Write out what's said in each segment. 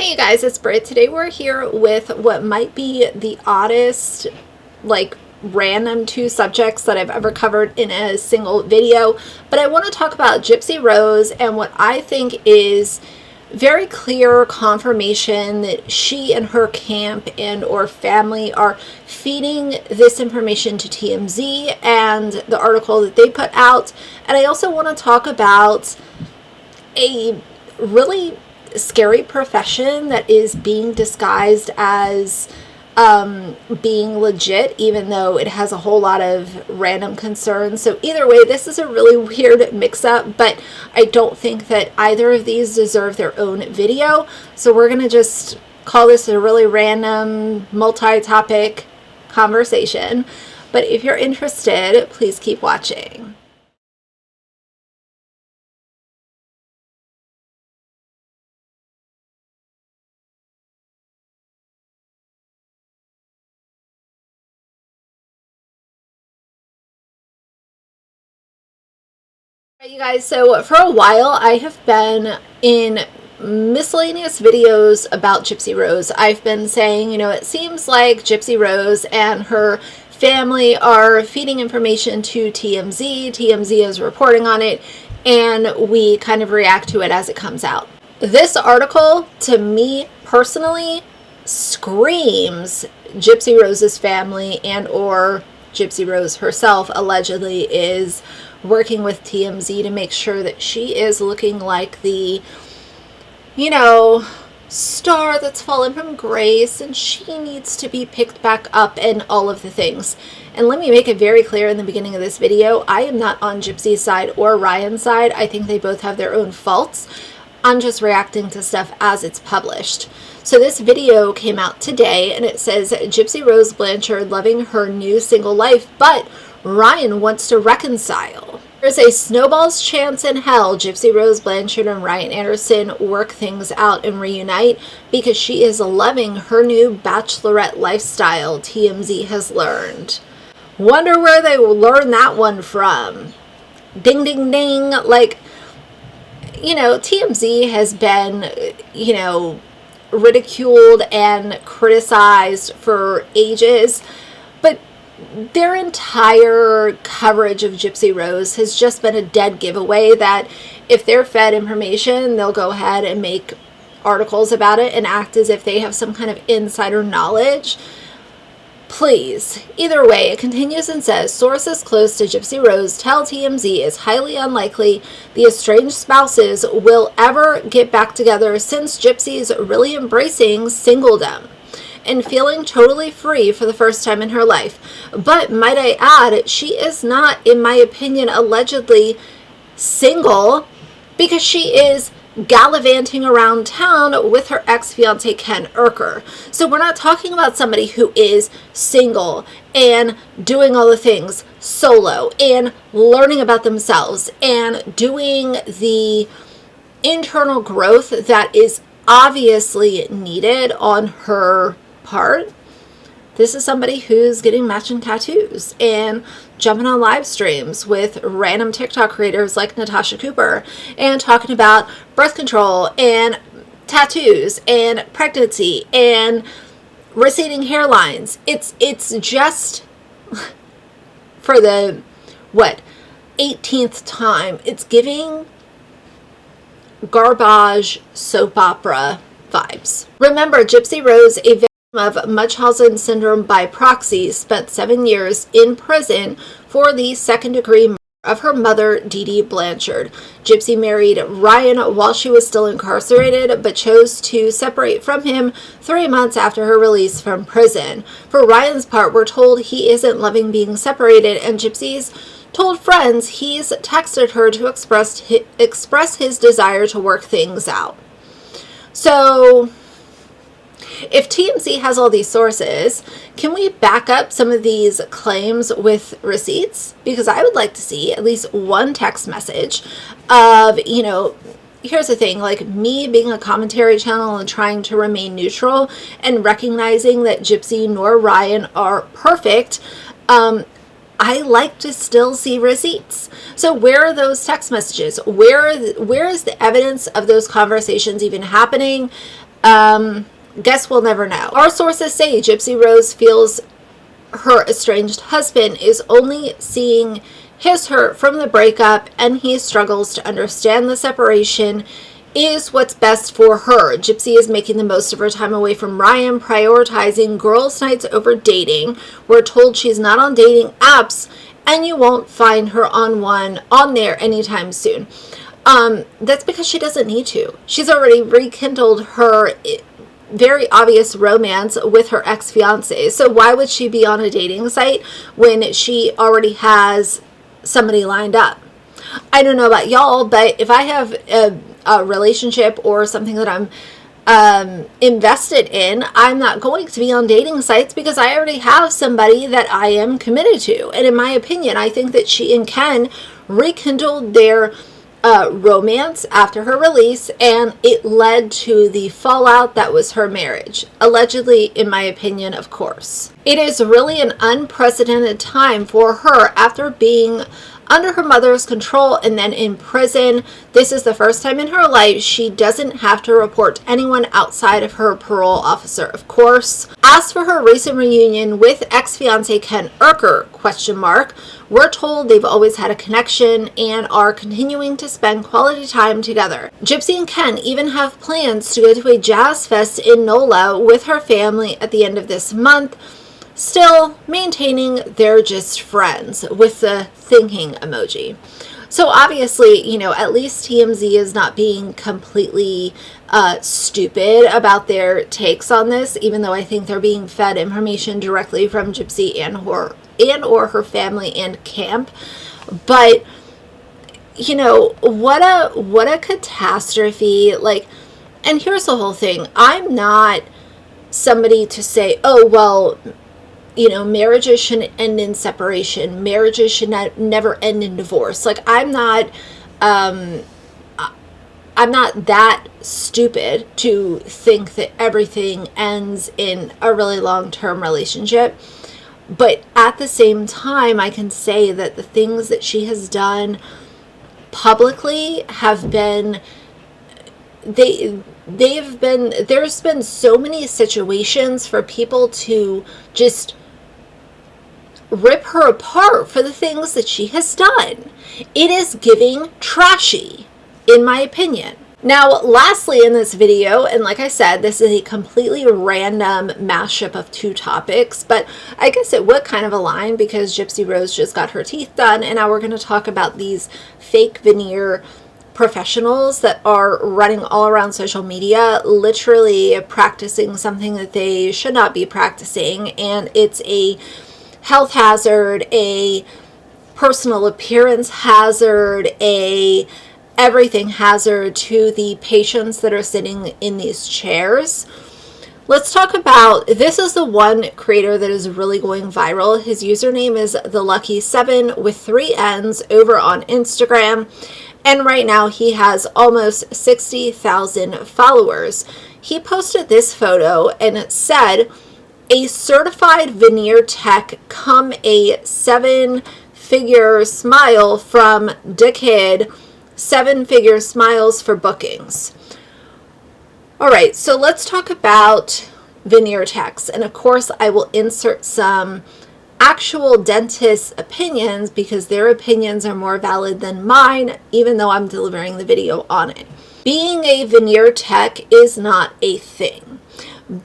Hey you guys, it's Britt. Today we're here with what might be the oddest, random two subjects that I've ever covered in a single video. But I want to talk about Gypsy Rose and what I think is very clear confirmation that she and her camp and or family are feeding this information to TMZ and the article that they put out. And I also want to talk about a really scary profession that is being disguised as being legit, even though it has a whole lot of random concerns. So either way, this is a really weird mix-up, but I don't think that either of these deserve their own video. So we're gonna just call this a really random multi-topic conversation. But if you're interested, please keep watching. You guys, so for a while I have been in miscellaneous videos about Gypsy Rose. I've been saying, it seems like Gypsy Rose and her family are feeding information to TMZ. TMZ is reporting on it, and we kind of react to it as it comes out. This article, to me personally, screams Gypsy Rose's family and or Gypsy Rose herself allegedly is working with TMZ to make sure that she is looking like the, star that's fallen from grace and she needs to be picked back up and all of the things. And let me make it very clear in the beginning of this video, I am not on Gypsy's side or Ryan's side. I think they both have their own faults. I'm just reacting to stuff as it's published. So this video came out today and it says Gypsy Rose Blanchard loving her new single life, but Ryan wants to reconcile. There's a snowball's chance in hell Gypsy Rose Blanchard and Ryan Anderson work things out and reunite because she is loving her new bachelorette lifestyle, TMZ has learned. Wonder where they will learn that one from. Ding, ding, ding. TMZ has been, ridiculed and criticized for ages, but their entire coverage of Gypsy Rose has just been a dead giveaway that if they're fed information, they'll go ahead and make articles about it and act as if they have some kind of insider knowledge. Please. Either way, it continues and says, sources close to Gypsy Rose tell TMZ it's highly unlikely the estranged spouses will ever get back together since Gypsy's really embracing singledom and feeling totally free for the first time in her life. But might I add, she is not, in my opinion, allegedly single because she is gallivanting around town with her ex-fiance Ken Urker. So we're not talking about somebody who is single and doing all the things solo and learning about themselves and doing the internal growth that is obviously needed on her part. This is somebody who's getting matching tattoos and jumping on live streams with random TikTok creators like Natasha Cooper and talking about birth control and tattoos and pregnancy and receding hairlines. It's just for the 18th time. It's giving garbage soap opera vibes. Remember, Gypsy Rose, a victim of Munchausen syndrome by proxy, spent 7 years in prison for the second-degree murder of her mother, Dee Dee Blanchard. Gypsy married Ryan while she was still incarcerated, but chose to separate from him 3 months after her release from prison. For Ryan's part, we're told he isn't loving being separated, and Gypsy's told friends he's texted her to express his desire to work things out. So if TMZ has all these sources, can we back up some of these claims with receipts? Because I would like to see at least one text message of, here's the thing, me being a commentary channel and trying to remain neutral and recognizing that Gypsy nor Ryan are perfect. I like to still see receipts. So where are those text messages? Where is the evidence of those conversations even happening? Guess we'll never know. Our sources say Gypsy Rose feels her estranged husband is only seeing his hurt from the breakup, and he struggles to understand the separation is what's best for her. Gypsy is making the most of her time away from Ryan, prioritizing girls' nights over dating. We're told she's not on dating apps, and you won't find her on there anytime soon. That's because she doesn't need to. She's already rekindled her very obvious romance with her ex-fiance. So why would she be on a dating site when she already has somebody lined up? I don't know about y'all, but if I have a relationship or something that I'm invested in, I'm not going to be on dating sites because I already have somebody that I am committed to. And in my opinion, I think that she and Ken rekindled their romance after her release, and it led to the fallout that was her marriage. Allegedly, in my opinion, of course. It is really an unprecedented time for her after being under her mother's control and then in prison. This is the first time in her life she doesn't have to report to anyone outside of her parole officer, of course. As for her recent reunion with ex-fiance Ken Urker, we're told they've always had a connection and are continuing to spend quality time together. Gypsy and Ken even have plans to go to a jazz fest in NOLA with her family at the end of this month, still maintaining they're just friends with the thinking emoji. So obviously, you know, at least TMZ is not being completely stupid about their takes on this, even though I think they're being fed information directly from Gypsy and or her family and camp. But you know, what a catastrophe. Like, and here's the whole thing. I'm not somebody to say, oh, well, you know, marriages shouldn't end in separation. Marriages should never end in divorce. Like, I'm not that stupid to think that everything ends in a really long-term relationship. But at the same time, I can say that the things that she has done publicly have been, there's been so many situations for people to just rip her apart for the things that she has done. It is giving trashy, in my opinion. Now, lastly in this video, and like I said, this is a completely random mashup of two topics, but I guess it would kind of align because Gypsy Rose just got her teeth done, and now we're going to talk about these fake veneer professionals that are running all around social media, literally practicing something that they should not be practicing, and it's a health hazard, a personal appearance hazard, a everything hazard to the patients that are sitting in these chairs. Let's talk about, this is the one creator that is really going viral. His username is TheLucky7 with 3 N's over on Instagram. And right now he has almost 60,000 followers. He posted this photo and it said, a certified veneer tech come a 7-figure smile from Dickhead, 7-figure smiles for bookings. All right, so let's talk about veneer techs. And of course, I will insert some actual dentist opinions because their opinions are more valid than mine, even though I'm delivering the video on it. Being a veneer tech is not a thing.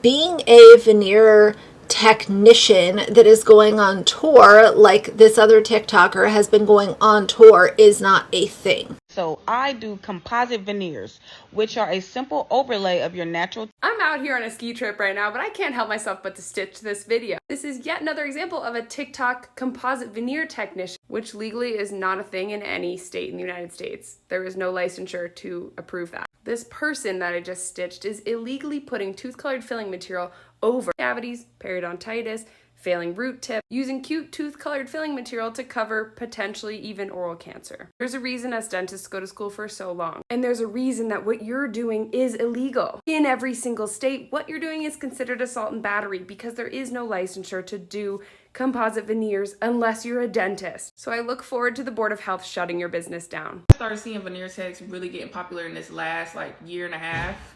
Being a veneer technician that is going on tour, like this other TikToker has been going on tour, is not a thing. So I do composite veneers, which are a simple overlay of your natural. I'm out here on a ski trip right now, but I can't help myself but to stitch this video. This is yet another example of a TikTok composite veneer technician, which legally is not a thing in any state in the United States. There is no licensure to approve that. This person that I just stitched is illegally putting tooth-colored filling material over cavities, periodontitis, failing root tip, using cute tooth-colored filling material to cover potentially even oral cancer. There's a reason us dentists go to school for so long, and there's a reason that what you're doing is illegal. In every single state, what you're doing is considered assault and battery because there is no licensure to do composite veneers unless you're a dentist. So I look forward to the Board of Health shutting your business down. I started seeing veneer techs really getting popular in this last year and a half.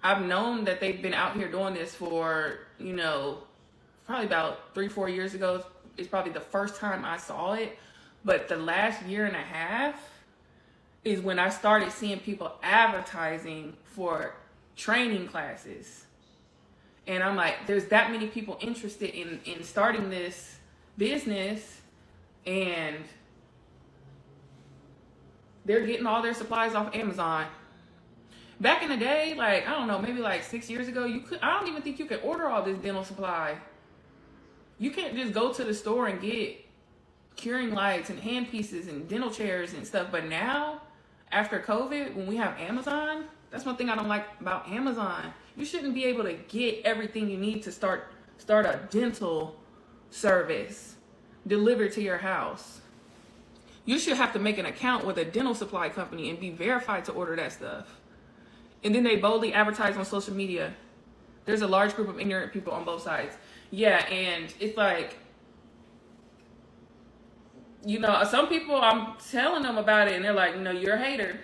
I've known that they've been out here doing this for, you know, probably about 3-4 years ago. It's probably the first time I saw it. But the last year and a half is when I started seeing people advertising for training classes. And I'm like, there's that many people interested in starting this business, and they're getting all their supplies off Amazon. Back in the day, like, I don't know, maybe like 6 years ago, I don't even think you could order all this dental supply. You can't just go to the store and get curing lights and hand pieces and dental chairs and stuff. But now, after COVID, when we have Amazon, that's one thing I don't like about Amazon. You shouldn't be able to get everything you need to start a dental service delivered to your house. You should have to make an account with a dental supply company and be verified to order that stuff. And then they boldly advertise on social media. There's a large group of ignorant people on both sides. Yeah, and it's like, you know, some people, I'm telling them about it and they're like, you know, you're a hater.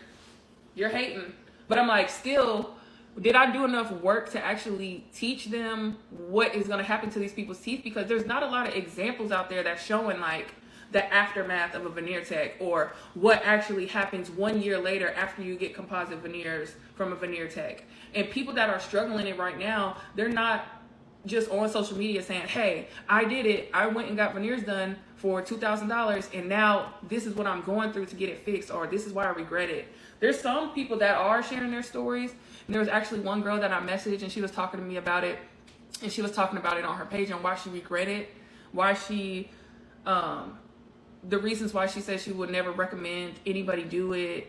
You're hating. But I'm like, still, did I do enough work to actually teach them what is going to happen to these people's teeth? Because there's not a lot of examples out there that's showing like the aftermath of a veneer tech, or what actually happens 1 year later after you get composite veneers from a veneer tech. And people that are struggling it right now, they're not just on social media saying, hey, I did it. I went and got veneers done for $2,000 and now this is what I'm going through to get it fixed, or this is why I regret it. There's some people that are sharing their stories. And there was actually one girl that I messaged and she was talking to me about it. And she was talking about it on her page and why she regretted, why she, the reasons why she said she would never recommend anybody do it.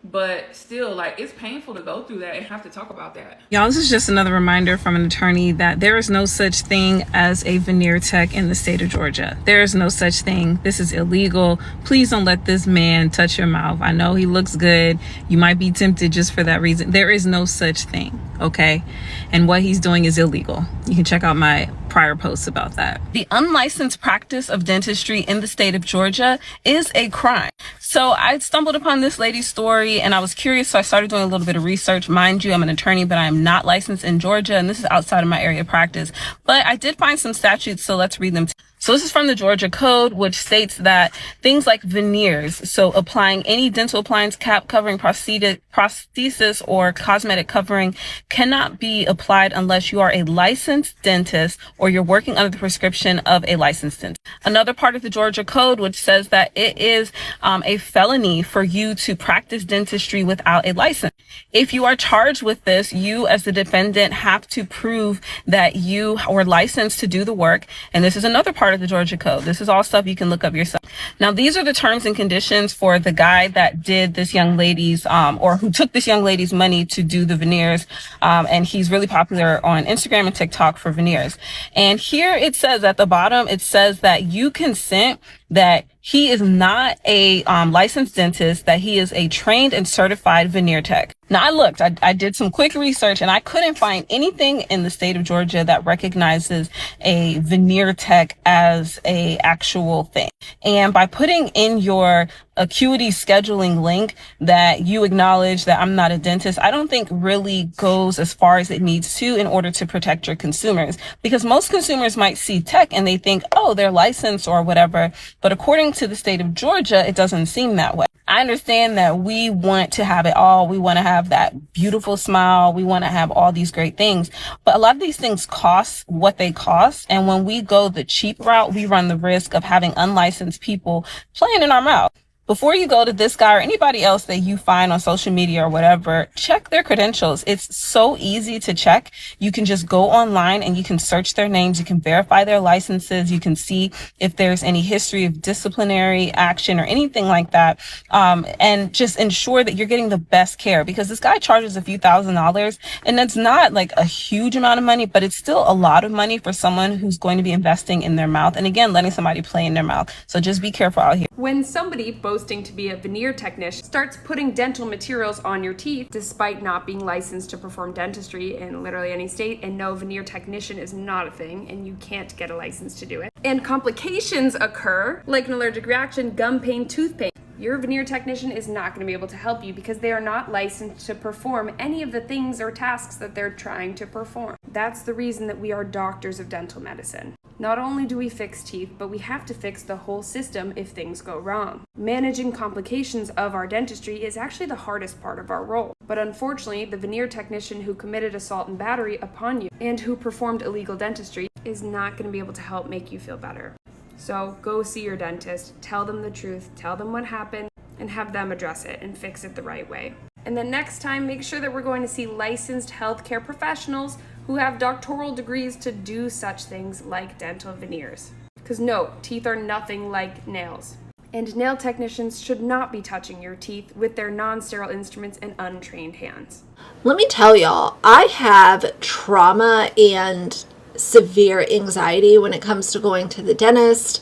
But still, like, it's painful to go through that and have to talk about that. Y'all, this is just another reminder from an attorney that there is no such thing as a veneer tech in the state of Georgia. There is no such thing. This is illegal. Please don't let this man touch your mouth. I know he looks good. You might be tempted just for that reason. There is no such thing, okay? And what he's doing is illegal. You can check out my prior posts about that. The unlicensed practice of dentistry in the state of Georgia is a crime. So I stumbled upon this lady's story and I was curious, so I started doing a little bit of research. Mind you, I'm an attorney, but I am not licensed in Georgia, and this is outside of my area of practice. But I did find some statutes, so let's read them. So this is from the Georgia Code, which states that things like veneers, so applying any dental appliance, cap covering, prosthesis, or cosmetic covering, cannot be applied unless you are a licensed dentist or you're working under the prescription of a licensed dentist. Another part of the Georgia Code, which says that it is a felony for you to practice dentistry without a license. If you are charged with this, you as the defendant have to prove that you were licensed to do the work. And this is another part of the Georgia Code. This is all stuff you can look up yourself. Now, these are the terms and conditions for the guy that did this young lady's, or who took this young lady's money to do the veneers. And he's really popular on Instagram and TikTok for veneers. And here it says at the bottom, it says that you consent that he is not a licensed dentist, that he is a trained and certified veneer tech. Now, I did some quick research and I couldn't find anything in the state of Georgia that recognizes a veneer tech as a actual thing. And by putting in your acuity scheduling link that you acknowledge that I'm not a dentist, I don't think really goes as far as it needs to in order to protect your consumers, because most consumers might see tech and they think, oh, they're licensed or whatever. But according to the state of Georgia, it doesn't seem that way. I understand that we want to have it all. We want to have that beautiful smile. We want to have all these great things. But a lot of these things cost what they cost. And when we go the cheap route, we run the risk of having unlicensed people playing in our mouth. Before you go to this guy or anybody else that you find on social media or whatever, check their credentials. It's so easy to check. You can just go online and you can search their names. You can verify their licenses. You can see if there's any history of disciplinary action or anything like that. And just ensure that you're getting the best care, because this guy charges a few $1,000s and it's not like a huge amount of money, but it's still a lot of money for someone who's going to be investing in their mouth. And again, letting somebody play in their mouth. So just be careful out here. When somebody boasting to be a veneer technician starts putting dental materials on your teeth despite not being licensed to perform dentistry in literally any state, and no, veneer technician is not a thing and you can't get a license to do it, and complications occur like an allergic reaction, gum pain, tooth pain, Your veneer technician is not going to be able to help you because they are not licensed to perform any of the things or tasks that they're trying to perform. That's the reason that we are doctors of dental medicine. Not only do we fix teeth, but we have to fix the whole system if things go wrong. Managing complications of our dentistry is actually the hardest part of our role. But unfortunately, the veneer technician who committed assault and battery upon you and who performed illegal dentistry is not going to be able to help make you feel better. So go see your dentist, tell them the truth, tell them what happened, and have them address it and fix it the right way. And then next time, make sure that we're going to see licensed healthcare professionals who have doctoral degrees to do such things like dental veneers. Because no, teeth are nothing like nails. And nail technicians should not be touching your teeth with their non-sterile instruments and untrained hands. Let me tell y'all, I have trauma and severe anxiety when it comes to going to the dentist.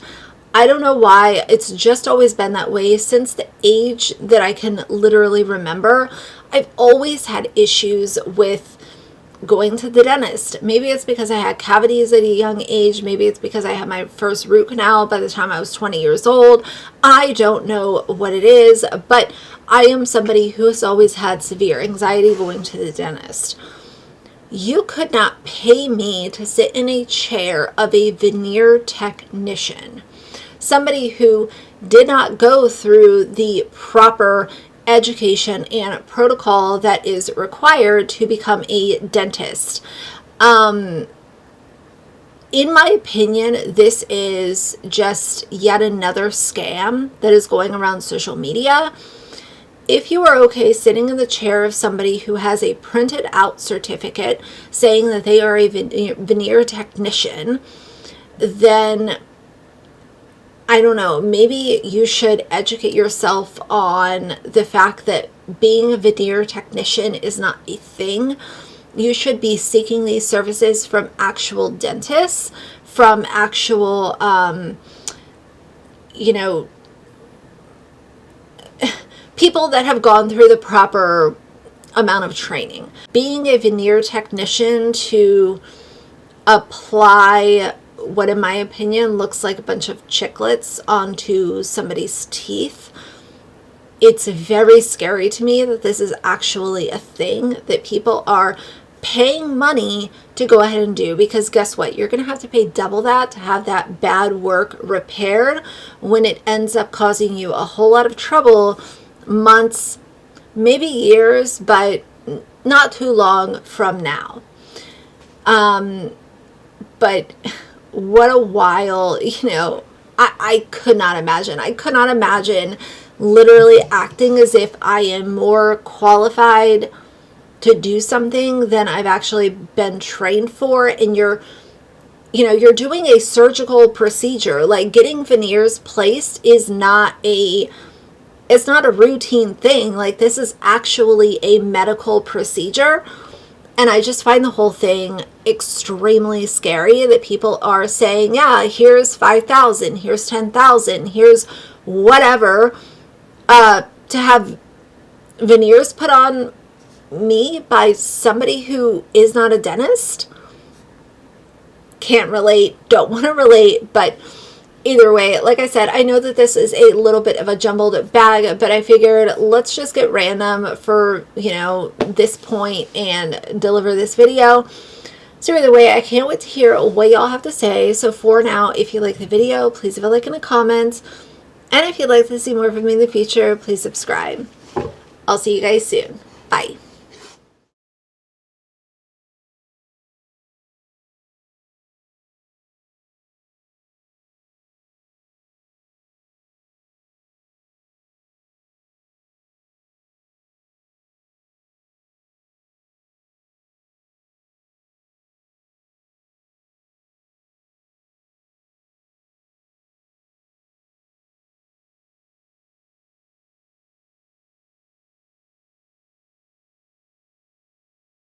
I don't know why. It's just always been that way since the age that I can literally remember. I've always had issues with going to the dentist. Maybe it's because I had cavities at a young age. Maybe it's because I had my first root canal by the time I was 20 years old. I don't know what it is, but I am somebody who has always had severe anxiety going to the dentist. You could not pay me to sit in a chair of a veneer technician, somebody who did not go through the proper education and protocol that is required to become a dentist. In my opinion, this is just yet another scam that is going around social media. If you are okay sitting in the chair of somebody who has a printed out certificate saying that they are a veneer technician, then I don't know, maybe you should educate yourself on the fact that being a veneer technician is not a thing. You should be seeking these services from actual dentists, from actual, people that have gone through the proper amount of training. Being a veneer technician to apply what in my opinion looks like a bunch of chiclets onto somebody's teeth, it's very scary to me that this is actually a thing that people are paying money to go ahead and do, because guess what? You're going to have to pay double that to have that bad work repaired when it ends up causing you a whole lot of trouble months, maybe years, but not too long from now. But what a while, I could not imagine. I could not imagine literally acting as if I am more qualified to do something than I've actually been trained for. And you're doing a surgical procedure. Like, getting veneers placed is not a routine thing. Like, this is actually a medical procedure. And I just find the whole thing extremely scary that people are saying, yeah, here's $5,000, here's $10,000, here's whatever, to have veneers put on me by somebody who is not a dentist. Can't relate, don't want to relate, but either way, like I said, I know that this is a little bit of a jumbled bag, but I figured let's just get random for, this point and deliver this video. So either way, I can't wait to hear what y'all have to say. So for now, if you like the video, please leave a like in the comments. And if you'd like to see more from me in the future, please subscribe. I'll see you guys soon. Bye.